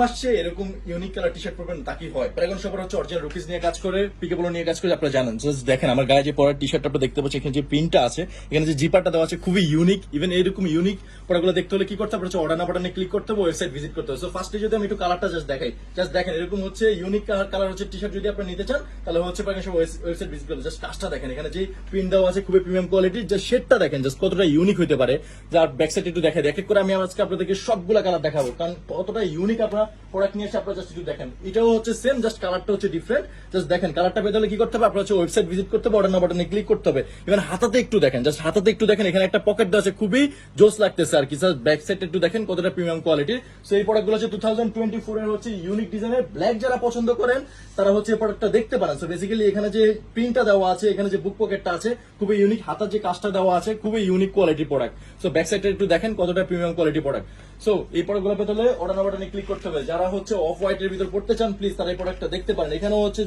আসছে এরকম unique colour T shirt পরবেন তাকি হয়। প্যারাগন শপার হচ্ছে অরিজিনাল রুকিস নিয়ে কাজ করে, পিকেবল নিয়ে কাজ করে, আপনারা জানেন। জাস্ট দেখেন আমার গায়ে যে পরার টি শার্টটা আপনারা দেখতে পাচ্ছেন, এখানে যে প্রিন্টটা আছে, এখানে যে জিপারটা দেওয়া আছে খুবই ইউনিক। ইভেন এইরকম ইউনিক প্রোডাক্টগুলো দেখতে হলে কি করতে হবে, অর্ডার না বাটনে ক্লিক করতে হবে, ওয়েবসাইট ভিজিট করতে হবে। সো ফার্স্টে যদি আমি একটু কালারটা জাস্ট দেখাই, জাস্ট দেখেন এরকম হচ্ছে ইউনিক কালার হচ্ছে টি শার্ট। যদি আপনি নিতে চান তাহলে হচ্ছে প্যারাগন শপ ওয়েবসাইট ভিজিট করতে। জাস্ট কাজটা দেখেন, এখানে যে প্রিন্ট দেওয়া আছে খুবই প্রিমিয়াম কোয়ালিটির। জাস্ট শেডটা দেখেন জাস্ট কতটা ইউনিক হতে পারে। যার ব্যাক সাইড একটু দেখে, এক এক করে আমি আজকে আপনাদেরকে সবগুলা কালার দেখাবো, কারণ কতটা ইউনিক আপনারা প্রোডাক্ট নিয়ে এসে আপনারা জাস্ট একটু দেখেন। এটাও হচ্ছে সেম, জাস্ট কালারটা হচ্ছে ডিফারেন্ট। জাস্ট দেখেন কালারটা পেতে হলে কি করতে হবে, আপনার হচ্ছে ওয়েবসাইট ভিজিট করতে হবে, অর্ডার নাও বাটনে ক্লিক করতে হবে। ইভেন হাতাতে একটু দেখেন, জাস্ট হাতাতে একটু দেখেন, এখানে একটা পকেট দেওয়া আছে, খুবই জোস লাগতেছে আর কি। জাস্ট ব্যাক সাইড একটু দেখেন কতটা প্রিমিয়াম কোয়ালিটির। সো এই প্রোডাক্টগুলো হচ্ছে 2024 এর হচ্ছে ইউনিক ডিজাইনের। ব্ল্যাক যারা পছন্দ করেন তারা হচ্ছে এই প্রোডাক্টটা দেখতে পারেন। সো বেসিক্যালি এখানে যে প্রিন্টটা দেওয়া আছে, এখানে যে বুক পকেটটা আছে খুবই ইউনিক, হাতার যে কাজটা দেওয়া আছে খুবই ইউনিক কোয়ালিটির প্রোডাক্ট। সো ব্যাক সাইডটা একটু দেখেন কতটা প্রিমিয়াম কোয়ালিটি প্রোডাক্ট। সো এই প্রোডাক্টগুলো পেতে হলে অর্ডার নাও বাটনে ক্লিক করতে হবে। যারা হচ্ছে অফ হোয়াইট এর ভিতর পড়তে চান প্লিজ তারা এই প্রোডাক্টটা দেখতে পারেন। এখানে হচ্ছে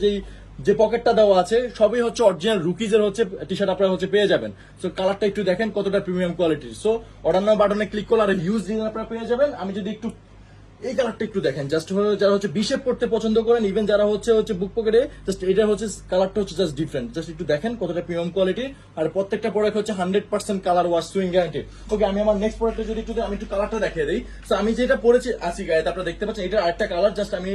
যে পকেটটা দেওয়া আছে সবই হচ্ছে অরিজিনাল রুকিজের হচ্ছে টি শার্ট আপনারা হচ্ছে পেয়ে যাবেন। সো কালারটা একটু দেখেন কতটা প্রিমিয়াম কোয়ালিটির। সো অর্ডার নাও বাটনে ক্লিক করলে আর হিউজ ডিজাইন আপনারা পেয়ে যাবেন। আমি যদি একটু এই কালারটা একটু দেখেন, জাস্ট যারা হচ্ছে বিশেপ পড়তে পছন্দ করেন, ইভেন যারা হচ্ছে বুক পকেটে, জাস্ট এটা হচ্ছে কালারটা হচ্ছে জাস্ট ডিফারেন্ট। জাস্ট একটু দেখেন কতটা প্রিমিয়াম কোয়ালিটি। আর প্রত্যেকটা প্রোডাক্ট হচ্ছে 100% কালার ওয়াশ সুইং গ্যারান্টি। ওকে, আমি আমার নেক্সট প্রোডাক্টে যদি আমি একটু কালারটা দেখিয়ে দিই। সো আমি যেটা পরেছি আছি গায়ে আপনারা দেখতে পাচ্ছেন, এটা আরেকটা কালার। জাস্ট আমি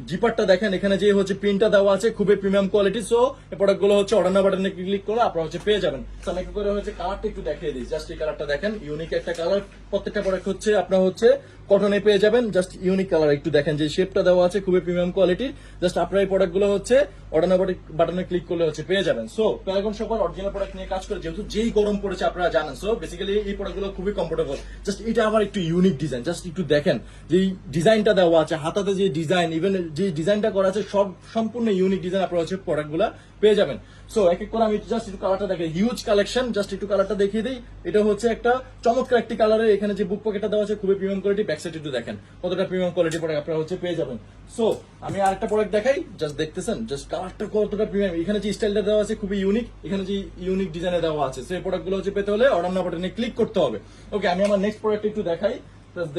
জিপারটা দেখেন, এখানে যে হচ্ছে প্রিন্টটা দেওয়া আছে খুবই প্রিমিয়াম কোয়ালিটি। সো এই প্রোডাক্ট গুলো হচ্ছে অর্ডার নাও বাটনে ক্লিক করে আপনারা হচ্ছে পেয়ে যাবেন। সো আমি করে হচ্ছে কালারটা একটু দেখিয়ে দিই। জাস্ট এই কালারটা দেখেন, ইউনিক একটা কালার। প্রত্যেকটা প্রোডাক্ট হচ্ছে আপনার হচ্ছে কটনে পেয়ে যাবেন। জাস্ট ইউনিক কালার একটু দেখেন, যে শেপটা দেওয়া আছে খুবই প্রিমিয়াম কোয়ালিটির। জাস্ট আপনারা এই প্রোডাক্ট গুলো হচ্ছে অর্ডার নাও বাটনে ক্লিক করলে হচ্ছে পেয়ে যাবেন। So Paragon shopper original product নিয়ে কাজ করে, যেহেতু যেই গরম পড়েছে আপনারা জানেন। সো বেসিক্যালি এই প্রোডাক্ট গুলো খুবই কমফোর্টেবল। জাস্ট এটা আবার একটু ইউনিক ডিজাইন। জাস্ট একটু দেখেন যে ডিজাইনটা দেওয়া আছে, হাতাতে যে ডিজাইন, ইভেন যে ডিজাইনটা করা আছে সব সম্পূর্ণ ইউনিক ডিজাইন আপনারা হচ্ছে প্রোডাক্ট গুলা পেয়ে যাবেন। সো এক এক করে আমি জাস্ট একটু কালারটা দেখে, হিউজ কালেকশন। জাস্ট একটু কালারটা দেখিয়ে দিই। এটা হচ্ছে একটা চমৎকার একটি কালারের। এখানে যে বুক পকেটটা দেওয়া আছে খুবই প্রিমিয়াম কোয়ালিটি। ব্যাক সাইড একটু দেখেন কতটা প্রিমিয়াম কোয়ালিটি প্রোডাক্ট আপনারা হচ্ছে পেয়ে যাবেন। সো আমি আরেকটা প্রোডাক্ট দেখাই, জাস্ট দেখতেছেন জাস্ট কালারটা কতটা প্রিমিয়াম। এখানে যে স্টাইলটা দেওয়া আছে খুবই ইউনিক, এখানে যে ইউনিক ডিজাইনে দেওয়া আছে। সেই প্রোডাক্ট গুলো হচ্ছে পেতে হলে অর্ডার নাও বাটনে ক্লিক করতে হবে। ওকে, আমি আমার নেক্সট প্রোডাক্ট একটু দেখাই।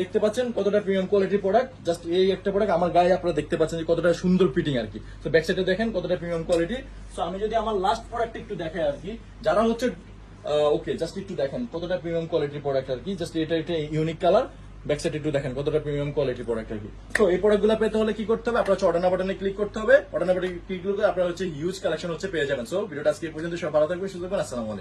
দেখতে পাচ্ছেন কতটা প্রিমিয়াম কোয়ালিটির প্রোডাক্ট। জাস্ট এই একটা প্রোডাক্ট আমার গায়ে আপনারা দেখতে পাচ্ছেন যে কতটা সুন্দর ফিটিং আর কি। তো ব্যাক সাইডে দেখেন কতটা প্রিমিয়াম কোয়ালিটি। সো আমি যদি আমার লাস্ট প্রোডাক্ট একটু দেখাই আর কি, যারা হচ্ছে ওকে জাস্ট একটু দেখেন কতটা প্রিমিয়াম কোয়ালিটির প্রোডাক্ট আর কি। জাস্ট এটা একটা ইউনিক কালার। ব্যাক সাইড একটু দেখেন কতটা প্রিমিয়াম কোয়ালিটির প্রোডাক্ট আর কি। তো এই প্রোডাক্টগুলো পেতে হলে কি করতে হবে, আপনারা অর্ডার নাও বাটনে ক্লিক করতে হবে। অর্ডার নাও বাটনে ক্লিক করলে আপনারা হচ্ছে হিউজ কালেকশন হচ্ছে পেয়ে যাবেন। সো ভিডিওটা আজকে এই পর্যন্ত, সব ভালো থাকবেন, সুস্থ থাকবেন। আসসালামু আলাইকুম।